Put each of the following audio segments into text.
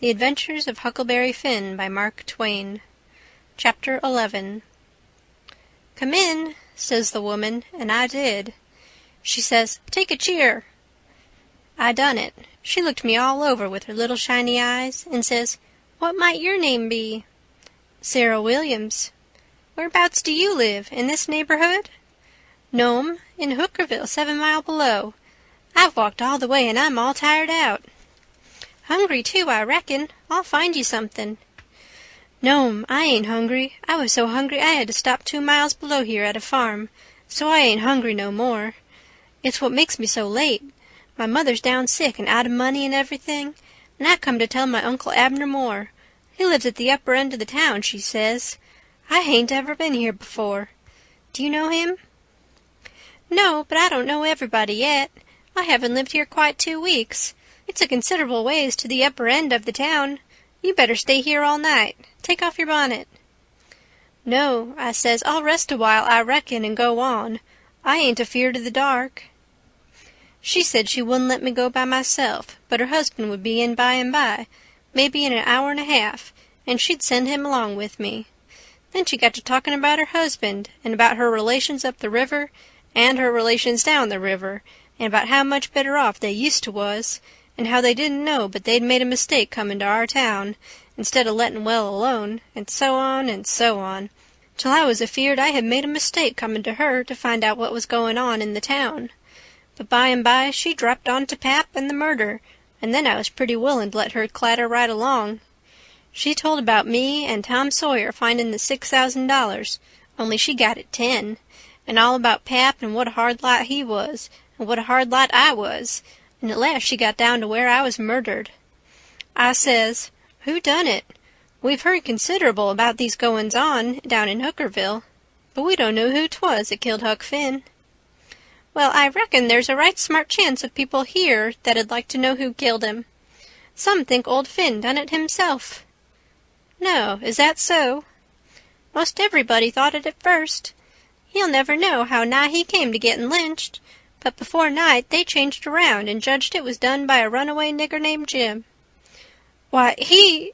The Adventures of Huckleberry Finn by Mark Twain. Chapter 11. "Come in," says the woman, and I did. She says, "Take a cheer." I done it. She looked me all over with her little shiny eyes and says, "What might your name be?" "Sarah Williams." "Whereabouts do you live? In this neighborhood?" "No'm, in Hookerville, 7 mile below. I've walked all the way and I'm all tired out." "Hungry too, I reckon. I'll find you something." "No'm, I ain't hungry. I was so hungry I had to stop 2 miles below here at a farm, so I ain't hungry no more. It's what makes me so late. My mother's down sick and out of money and everything, and I come to tell my Uncle Abner Moore. He lives at the upper end of the town, she says. I hain't ever been here before. Do you know him?" "No, but I don't know everybody yet. I haven't lived here quite 2 weeks. It's a considerable ways to the upper end of the town. You better stay here all night. Take off your bonnet." "No," I says, "I'll rest a while, I reckon, and go on. I ain't afeard of the dark." She said she wouldn't let me go by myself, but her husband would be in by and by, maybe in an hour and a half, and she'd send him along with me. Then she got to talking about her husband, and about her relations up the river, and her relations down the river, and about how much better off they used to was, and how they didn't know but they'd made a mistake comin' to our town, instead of lettin' well alone, and so on, till I was afeard I had made a mistake comin' to her to find out what was goin' on in the town. But by and by she dropped on to Pap and the murder, and then I was pretty willin' to let her clatter right along. She told about me and Tom Sawyer finding the $6,000, only she got it 10, and all about Pap and what a hard lot he was, and what a hard lot I was, and at last she got down to where I was murdered. I says, "Who done it? We've heard considerable about these goings-on down in Hookerville, but we don't know who 'twas that killed Huck Finn." "Well, I reckon there's a right smart chance of people here that'd like to know who killed him. Some think old Finn done it himself." "No, is that so?" "Most everybody thought it at first. You'll never know how nigh he came to getting lynched, but before night they changed around and judged it was done by a runaway nigger named Jim." "Why, he—"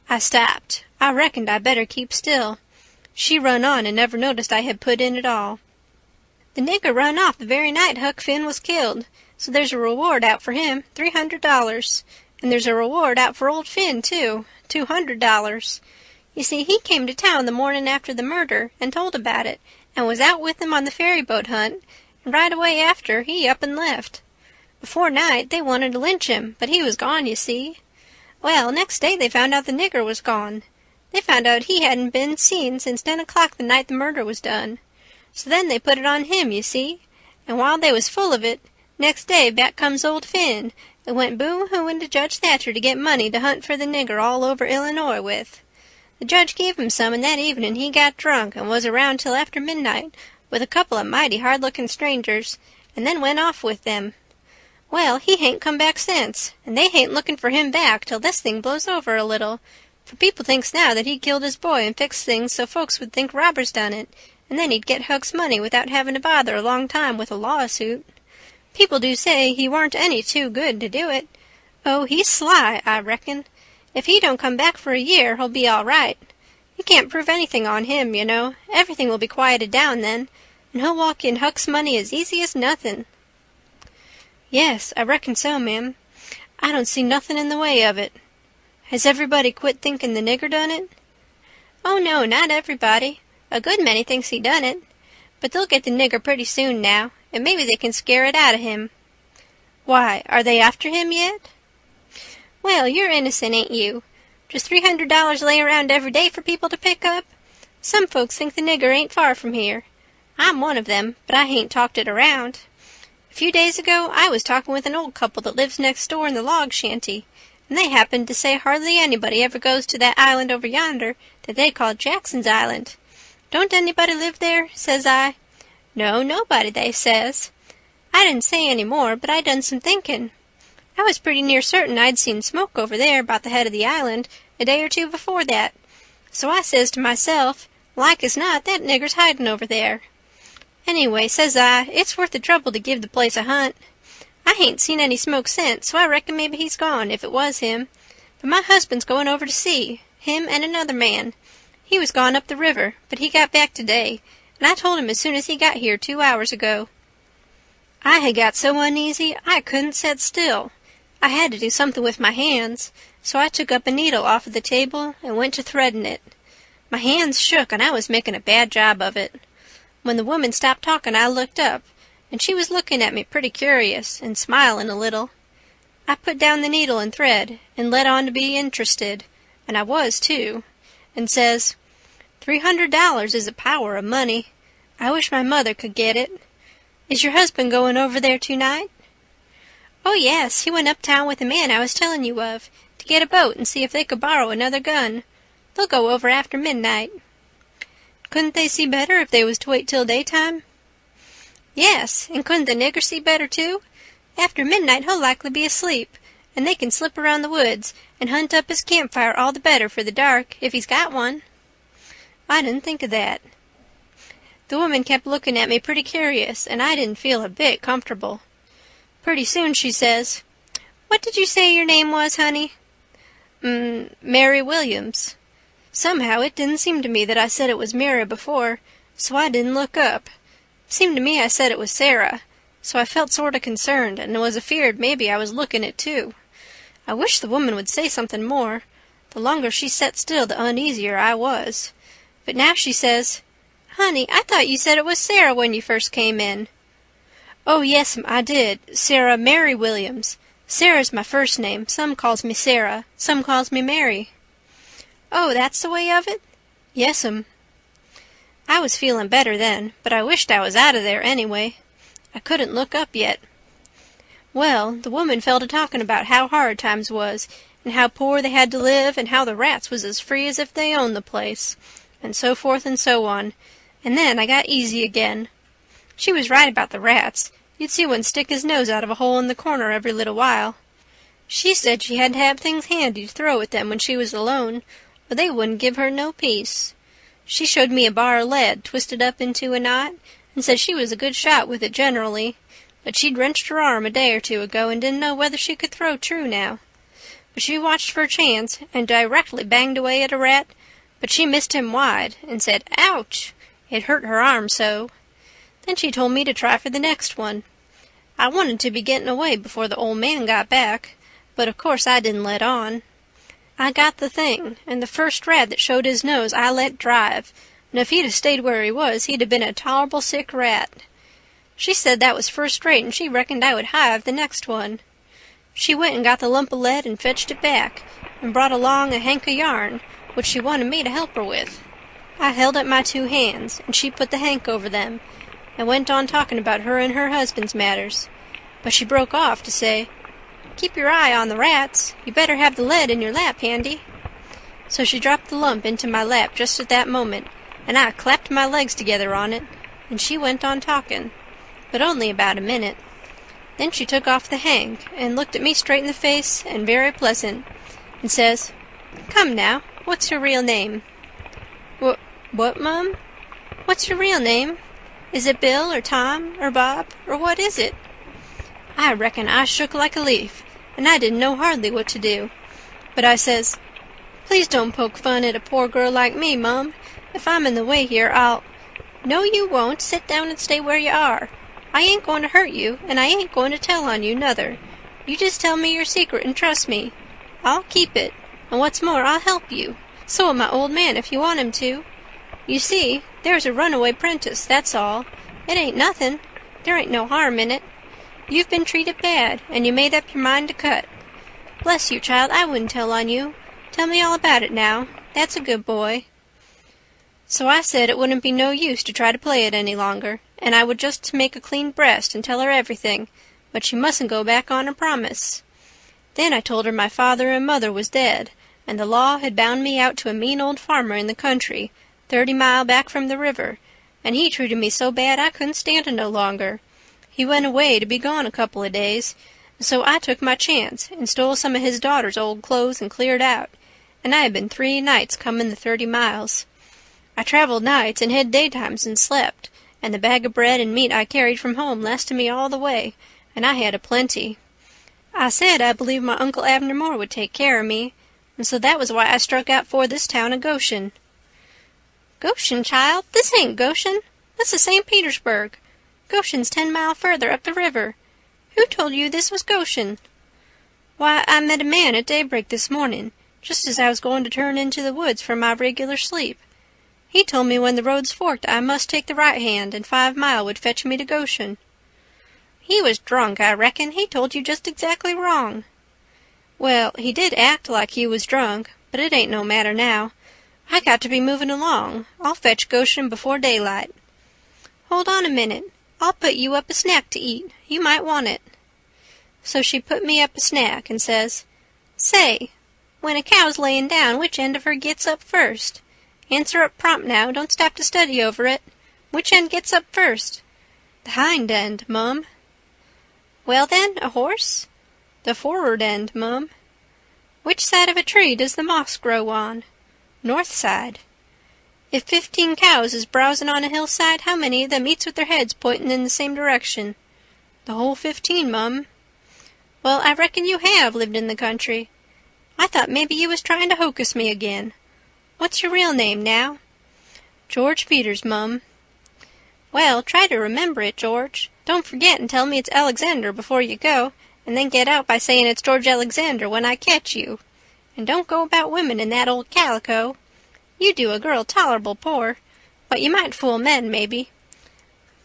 I stopped. I reckoned I better keep still. She run on and never noticed I had put in at all. "The nigger run off the very night Huck Finn was killed, so there's a reward out for him, $300, and there's a reward out for old Finn, too, $200. You see, he came to town the morning after the murder and told about it, and was out with him on the ferry boat hunt, and right away after he up and left. Before night they wanted to lynch him, but he was gone, you see. Well, next day they found out the nigger was gone. They found out he hadn't been seen since 10 o'clock the night the murder was done. So then they put it on him, you see, and while they was full of it, next day back comes old Finn and went boom-hooing to Judge Thatcher to get money to hunt for the nigger all over Illinois with. The judge gave him some, and that evening he got drunk and was around till after midnight with a couple of mighty hard-looking strangers, and then went off with them. Well, he hain't come back since, and they hain't looking for him back till this thing blows over a little, for people thinks now that he killed his boy and fixed things so folks would think robbers done it, and then he'd get Huck's money without having to bother a long time with a lawsuit. People do say he warn't any too good to do it. Oh, he's sly, I reckon. If he don't come back for a year, he'll be all right. You can't prove anything on him, you know. Everything will be quieted down then, and he'll walk in Huck's money as easy as nothing." "Yes, I reckon so, ma'am. I don't see nothing in the way of it. Has everybody quit thinking the nigger done it?" "Oh, no, not everybody. A good many thinks he done it. But they'll get the nigger pretty soon now, and maybe they can scare it out of him." "Why, are they after him yet?" "Well, you're innocent, ain't you? Just $300 lay around every day for people to pick up. Some folks think the nigger ain't far from here. I'm one of them, but I hain't talked it around. A few days ago I was talking with an old couple that lives next door in the log shanty, and they happened to say hardly anybody ever goes to that island over yonder that they call Jackson's Island. 'Don't anybody live there?' says I. 'No, nobody,' they says. I didn't say any more, but I done some thinking. I was pretty near certain I'd seen smoke over there about the head of the island a day or two before that. So I says to myself, like as not that nigger's hiding over there. Anyway, says I, it's worth the trouble to give the place a hunt. I hain't seen any smoke since, so I reckon maybe he's gone, if it was him. But my husband's going over to sea, him and another man. He was gone up the river, but he got back today, and I told him as soon as he got here 2 hours ago. I had got so uneasy I couldn't set still. I had to do something with my hands, so I took up a needle off of the table and went to threading it. My hands shook, and I was making a bad job of it. When the woman stopped talking, I looked up, and she was looking at me pretty curious and smiling a little. I put down the needle and thread and let on to be interested, and I was, too, and says, $300 is a power of money. I wish my mother could get it. Is your husband going over there tonight? Oh, yes, he went uptown with the man I was telling you of, to get a boat and see if they could borrow another gun. They'll go over after midnight. Couldn't they see better if they was to wait till daytime? Yes, and couldn't the nigger see better, too? After midnight he'll likely be asleep, and they can slip around the woods and hunt up his campfire all the better for the dark, if he's got one. I didn't think of that. The woman kept looking at me pretty curious, and I didn't feel a bit comfortable. Pretty soon she says, "What did you say your name was, honey?" Mary Williams. Somehow it didn't seem to me that I said it was Mary before, so I didn't look up. Seemed to me I said it was Sarah, so I felt sort of concerned and was afeard maybe I was looking it too. I wished the woman would say something more. The longer she set still, the uneasier I was. But now she says, "Honey, I thought you said it was Sarah when you first came in." "Oh, yes'm, I did. Sarah Mary Williams. Sarah's my first name. Some calls me Sarah. Some calls me Mary." "Oh, that's the way of it?" "Yes'm." I was feeling better then, but I wished I was out of there anyway. I couldn't look up yet. Well, the woman fell to talking about how hard times was, and how poor they had to live, and how the rats was as free as if they owned the place, and so forth and so on, and then I got easy again. She was right about the rats. You'd see one stick his nose out of a hole in the corner every little while. She said she had to have things handy to throw at them when she was alone, or they wouldn't give her no peace. She showed me a bar of lead twisted up into a knot, and said she was a good shot with it generally, but she'd wrenched her arm a day or two ago and didn't know whether she could throw true now. But she watched for a chance and directly banged away at a rat, but she missed him wide and said, "Ouch!" It hurt her arm so. Then she told me to try for the next one. I wanted to be getting away before the old man got back, but of course I didn't let on. I got the thing, and the first rat that showed his nose I let drive, and if he'd have stayed where he was he'd have been a tolerable sick rat. She said that was first rate, and she reckoned I would hive the next one. She went and got the lump of lead and fetched it back, and brought along a hank of yarn, which she wanted me to help her with. I held up my 2 hands, and she put the hank over them, and went on talking about her and her husband's matters. But she broke off to say, "Keep your eye on the rats. You better have the lead in your lap handy." So she dropped the lump into my lap just at that moment, and I clapped my legs together on it, and she went on talking, but only about a minute. Then she took off the hank and looked at me straight in the face and very pleasant, and says, "Come now, what's your real name?" What, Mum? What's your real name? Is it Bill or Tom or Bob or what is it?" I reckon I shook like a leaf, and I didn't know hardly what to do. But I says, "Please don't poke fun at a poor girl like me, Mum. If I'm in the way here, I'll—" "No, you won't. Sit down and stay where you are. I ain't going to hurt you, and I ain't going to tell on you, nuther. You just tell me your secret and trust me. I'll keep it, and what's more, I'll help you. So'll my old man if you want him to. You see, there's a runaway prentice, that's all. It ain't nothing. There ain't no harm in it. You've been treated bad, and you made up your mind to cut. Bless you, child, I wouldn't tell on you. Tell me all about it now. That's a good boy." So I said it wouldn't be no use to try to play it any longer, and I would just make a clean breast and tell her everything, but she mustn't go back on her promise. Then I told her my father and mother was dead, and the law had bound me out to a mean old farmer in the country, 30 mile back from the river, and he treated me so bad I couldn't stand it no longer. He went away to be gone a couple of days, so I took my chance and stole some of his daughter's old clothes and cleared out, and I had been 3 nights coming the 30 miles. I traveled nights and hid daytimes and slept, and the bag of bread and meat I carried from home lasted me all the way, and I had a plenty. I said I believed my Uncle Abner Moore would take care of me, and so that was why I struck out for this town of Goshen." "Goshen, child? This ain't Goshen. This is St. Petersburg. Goshen's 10 miles further up the river. Who told you this was Goshen?" "Why, I met a man at daybreak this morning, just as I was going to turn into the woods for my regular sleep. He told me when the roads forked I must take the right hand, and 5 mile would fetch me to Goshen." "He was drunk, I reckon. He told you just exactly wrong." "Well, he did act like he was drunk, but it ain't no matter now. I got to be moving along. I'll fetch Goshen before daylight." "Hold on a minute. I'll put you up a snack to eat. You might want it." So she put me up a snack and says, "Say, when a cow's laying down, which end of her gets up first? Answer up prompt now. Don't stop to study over it. Which end gets up first?" "The hind end, Mum." "Well, then, a horse?" "The for'ard end, Mum." "Which side of a tree does the moss grow on?" "North side." "If 15 cows is browsing on a hillside, how many of them eats with their heads pointing in the same direction?" "The whole 15, Mum." "Well, I reckon you have lived in the country. I thought maybe you was trying to hocus me again. What's your real name, now?" "George Peters, Mum." "Well, try to remember it, George. Don't forget and tell me it's Alexander before you go, and then get out by saying it's George Alexander when I catch you. And don't go about women in that old calico. You do a girl tolerable poor, but you might fool men, maybe."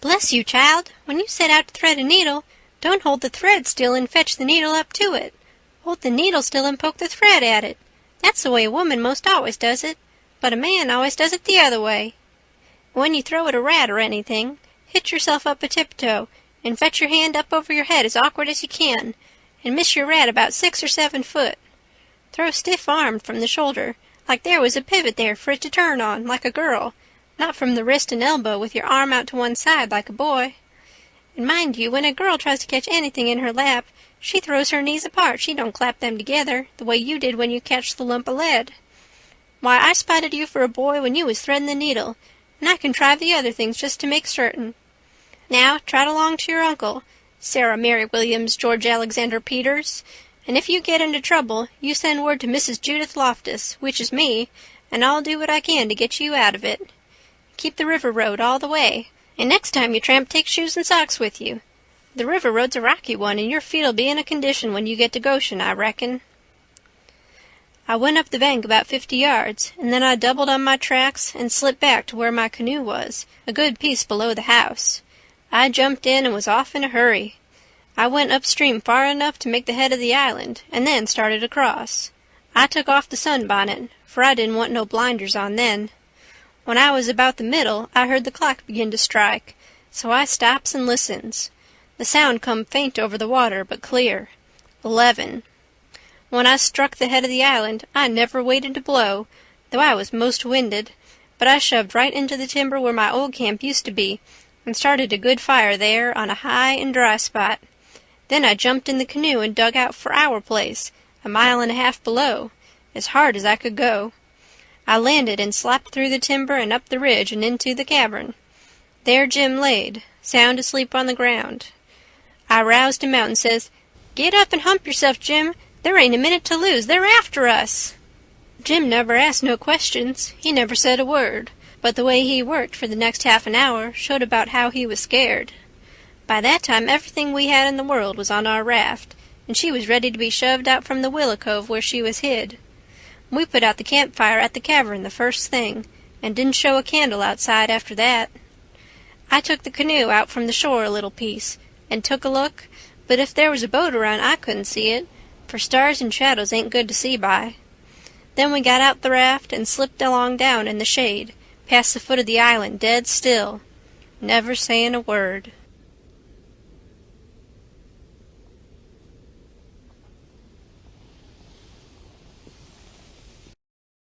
"Bless you, child, when you set out to thread a needle, don't hold the thread still and fetch the needle up to it. Hold the needle still and poke the thread at it. That's the way a woman most always does it, but a man always does it the other way. When you throw at a rat or anything, hit yourself up a tiptoe and fetch your hand up over your head as awkward as you can, and miss your rat about 6 or 7 foot. Throw stiff-armed from the shoulder, like there was a pivot there for it to turn on, like a girl, not from the wrist and elbow with your arm out to one side like a boy. And mind you, when a girl tries to catch anything in her lap, she throws her knees apart. She don't clap them together, the way you did when you catched the lump of lead. Why, I spotted you for a boy when you was threading the needle, and I contrived the other things just to make certain. Now, trot along to your uncle, Sarah Mary Williams George Alexander Peters, and if you get into trouble, you send word to Mrs. Judith Loftus, which is me, and I'll do what I can to get you out of it. Keep the river road all the way, and next time you tramp, take shoes and socks with you. The river road's a rocky one, and your feet'll be in a condition when you get to Goshen, I reckon." I went up the bank about 50 yards, and then I doubled on my tracks and slipped back to where my canoe was, a good piece below the house. I jumped in and was off in a hurry. I went upstream far enough to make the head of the island, and then started across. I took off the sunbonnet, for I didn't want no blinders on then. When I was about the middle, I heard the clock begin to strike, so I stops and listens. The sound come faint over the water, but clear. 11. When I struck the head of the island, I never waited to blow, though I was most winded, but I shoved right into the timber where my old camp used to be, and started a good fire there on a high and dry spot. Then I jumped in the canoe and dug out for our place, 1.5 miles below, as hard as I could go. I landed and slapped through the timber and up the ridge and into the cavern. There Jim laid, sound asleep on the ground. I roused him out and says, "Get up and hump yourself, Jim. There ain't a minute to lose. They're after us." Jim never asked no questions. He never said a word, but the way he worked for the next half an hour showed about how he was scared. By that time everything we had in the world was on our raft, and she was ready to be shoved out from the willow cove where she was hid. We put out the campfire at the cavern the first thing, and didn't show a candle outside after that. I took the canoe out from the shore a little piece, and took a look, but if there was a boat around I couldn't see it, for stars and shadows ain't good to see by. Then we got out the raft and slipped along down in the shade, past the foot of the island dead still, never saying a word.